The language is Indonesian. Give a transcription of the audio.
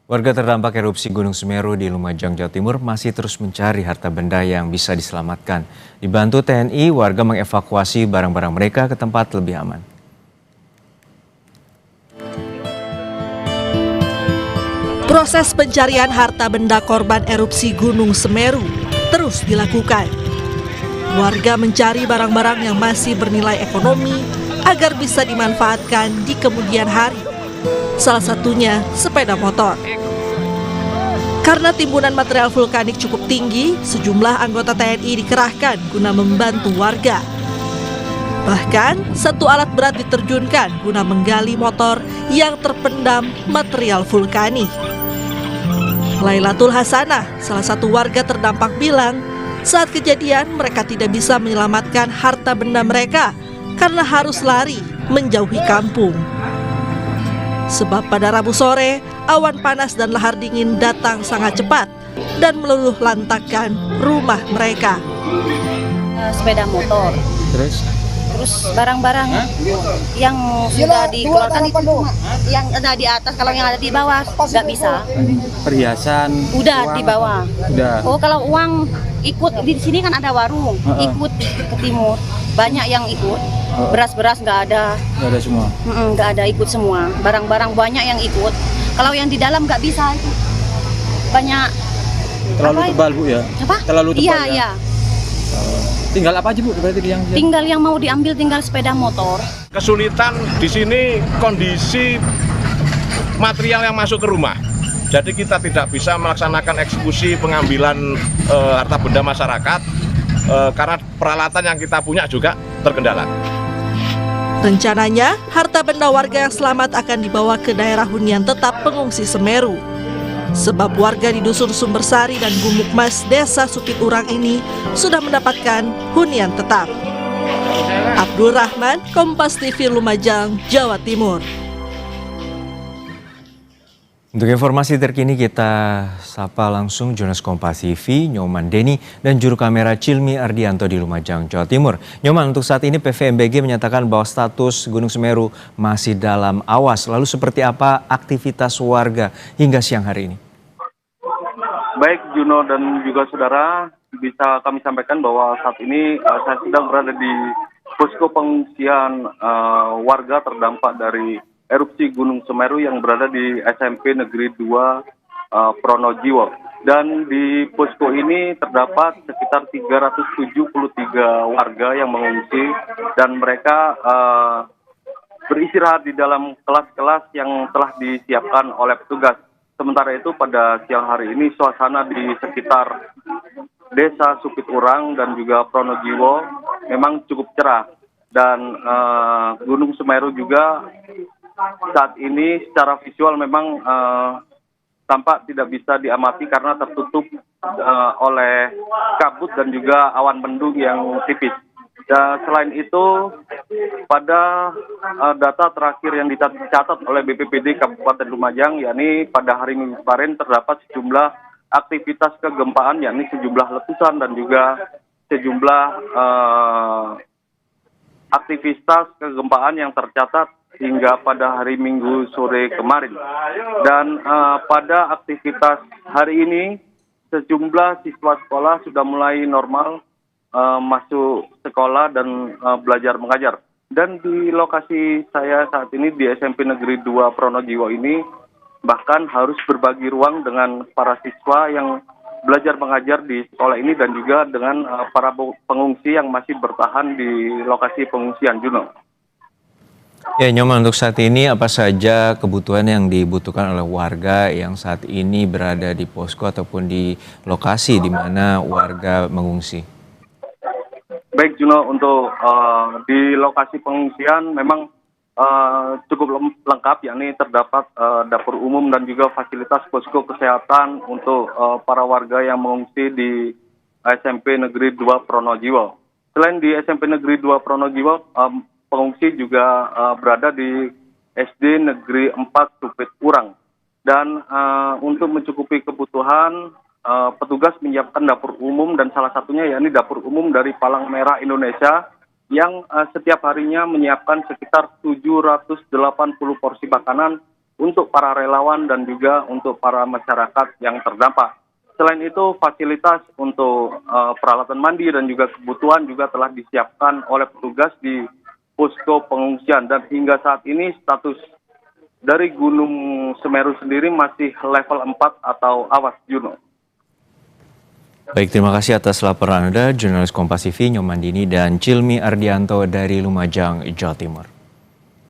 Warga terdampak erupsi Gunung Semeru di Lumajang, Jawa Timur masih terus mencari harta benda yang bisa diselamatkan. Dibantu TNI, warga mengevakuasi barang-barang mereka ke tempat lebih aman. Proses pencarian harta benda korban erupsi Gunung Semeru terus dilakukan. Warga mencari barang-barang yang masih bernilai ekonomi agar bisa dimanfaatkan di kemudian hari. Salah satunya sepeda motor. Karena timbunan material vulkanik cukup tinggi, sejumlah anggota TNI dikerahkan guna membantu warga. Bahkan, satu alat berat diterjunkan guna menggali motor yang terpendam material vulkanik. Lailatul Hasanah, salah satu warga terdampak bilang, saat kejadian mereka tidak bisa menyelamatkan harta benda mereka karena harus lari menjauhi kampung. Sebab pada Rabu sore, awan panas dan lahar dingin datang sangat cepat dan meluluh lantakkan rumah mereka. Sepeda motor, Terus barang-barang yang sudah dikeluarkan itu cuma yang ada di atas, kalau yang ada di bawah nggak bisa. Perhiasan Udah uang, di bawah. udah. Oh, kalau uang ikut di sini kan ada warung, ikut ke timur, banyak yang ikut. Beras-beras nggak ada, Nggak ada semua. nggak ada, ikut semua. Barang-barang banyak yang ikut. Kalau yang di dalam nggak bisa itu. Banyak. Terlalu Apa? tebal Bu ya. Apa? Terlalu tebal Iya, ya. iya. Tinggal apa aja Bu berarti yang Tinggal yang mau diambil tinggal sepeda motor. Kesulitan di sini kondisi material yang masuk ke rumah. Jadi kita tidak bisa melaksanakan eksekusi pengambilan harta benda masyarakat karena peralatan yang kita punya juga terkendala. Rencananya, harta benda warga yang selamat akan dibawa ke daerah hunian tetap pengungsi Semeru. Sebab warga di Dusun Sumbersari dan Gumuk Mas, Desa Supit Urang ini sudah mendapatkan hunian tetap. Abdul Rahman, Kompas TV Lumajang, Jawa Timur. untuk informasi terkini kita sapa langsung jurnalis Kompas TV, Nyoman Deni dan juru kamera Cilmi Ardianto di Lumajang, Jawa Timur. Nyoman, untuk saat ini PVMBG menyatakan bahwa status Gunung Semeru masih dalam awas. Lalu seperti apa aktivitas warga hingga siang hari ini? Baik Juno dan juga saudara, bisa kami sampaikan bahwa saat ini saya sedang berada di posko pengungsian warga terdampak dari erupsi Gunung Semeru yang berada di SMP Negeri 2 Pronojiwo. Dan di posko ini terdapat sekitar 373 warga yang mengungsi dan mereka beristirahat di dalam kelas-kelas yang telah disiapkan oleh petugas. Sementara itu pada siang hari ini suasana di sekitar Desa Supit Urang dan juga Pronojiwo memang cukup cerah. Dan Gunung Semeru juga saat ini secara visual memang tampak tidak bisa diamati karena tertutup oleh kabut dan juga awan mendung yang tipis. Dan selain itu, pada data terakhir yang dicatat oleh BPBD Kabupaten Lumajang, yakni pada hari Minggu kemarin terdapat sejumlah aktivitas kegempaan, yakni sejumlah letusan dan juga sejumlah aktivitas kegempaan yang tercatat hingga pada hari Minggu sore kemarin. Dan pada aktivitas hari ini, sejumlah siswa sekolah sudah mulai normal masuk sekolah dan belajar mengajar. Dan di lokasi saya saat ini di SMP Negeri 2 Pronojiwo ini bahkan harus berbagi ruang dengan para siswa yang belajar mengajar di sekolah ini dan juga dengan para pengungsi yang masih bertahan di lokasi pengungsian, Juno. Ya Nyoman, untuk saat ini apa saja kebutuhan yang dibutuhkan oleh warga yang saat ini berada di posko ataupun di lokasi di mana warga mengungsi? Baik Juno, untuk di lokasi pengungsian memang cukup lengkap, yakni terdapat dapur umum dan juga fasilitas posko kesehatan untuk para warga yang mengungsi di SMP Negeri 2 Pronojiwo. Selain di SMP Negeri 2 Pronojiwo, pengungsi juga berada di SD Negeri 4 Supit Urang. Dan untuk mencukupi kebutuhan, petugas menyiapkan dapur umum dan salah satunya yakni dapur umum dari Palang Merah Indonesia yang setiap harinya menyiapkan sekitar 780 porsi makanan untuk para relawan dan juga untuk para masyarakat yang terdampak. Selain itu, fasilitas untuk peralatan mandi dan juga kebutuhan juga telah disiapkan oleh petugas di posko pengungsian. Dan hingga saat ini status dari Gunung Semeru sendiri masih level 4 atau awas, Juno. Baik, terima kasih atas laporan Anda, jurnalis Kompas TV Nyomandini dan Cilmi Ardianto dari Lumajang, Jawa Timur.